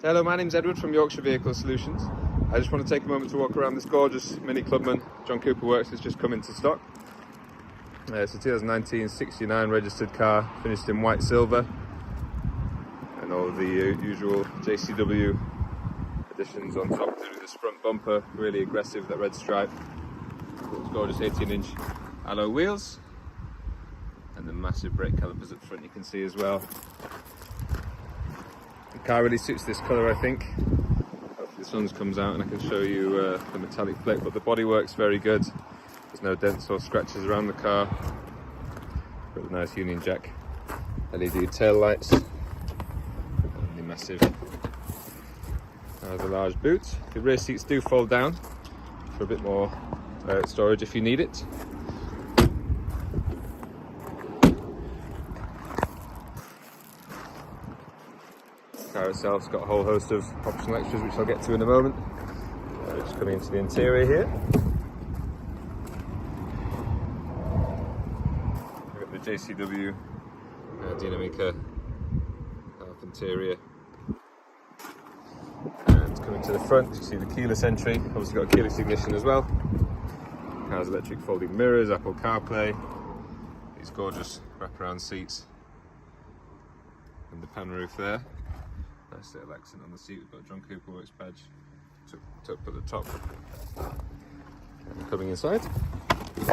Hello, my name's Edward from Yorkshire Vehicle Solutions. I just want to take a moment to walk around this gorgeous Mini Clubman John Cooper Works that's just come into stock. It's a 2019 69 registered car, finished in white silver, and all of the usual JCW additions on top through this front bumper, really aggressive, that red stripe. Those gorgeous 18-inch alloy wheels, and the massive brake calipers up front you can see as well. The car really suits this colour, I think. Hopefully the sun comes out and I can show you the metallic plate, but the body works very good. There's no dents or scratches around the car. Got a nice Union Jack LED tail lights, and the massive the large boot. The rear seats do fold down for a bit more storage if you need it. The car itself's got a whole host of optional extras which I'll get to in a moment. Just coming into the interior here. We've got the JCW Dinamica interior. And coming to the front, you see the keyless entry. Obviously got a keyless ignition as well. Car's electric folding mirrors, Apple CarPlay, these gorgeous wraparound seats, and the pan roof there. Nice little accent on the seat. We've got a John Cooper Works badge tucked at the top. And coming inside, you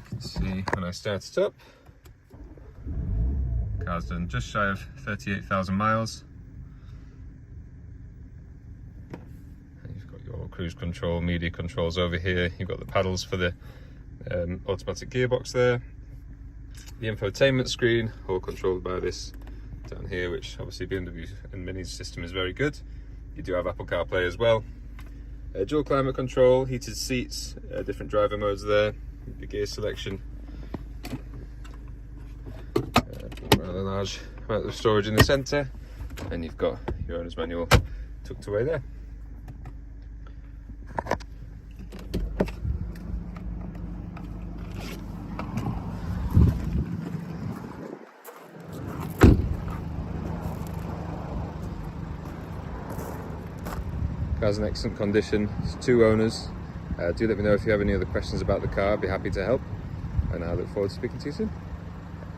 can see when I start it up, the car's done just shy of 38,000 miles. And you've got your cruise control, media controls over here. You've got the paddles for the automatic gearbox there. The infotainment screen, all controlled by this down here, which obviously BMW and Mini's system is very good. You do have Apple CarPlay as well. Dual climate control, heated seats, different driver modes there, the gear selection. Rather large amount of storage in the centre, and you've got your owner's manual tucked away there. Car's in excellent condition. It's 2 owners. Do let me know if you have any other questions about the car. I'd be happy to help, and I look forward to speaking to you soon.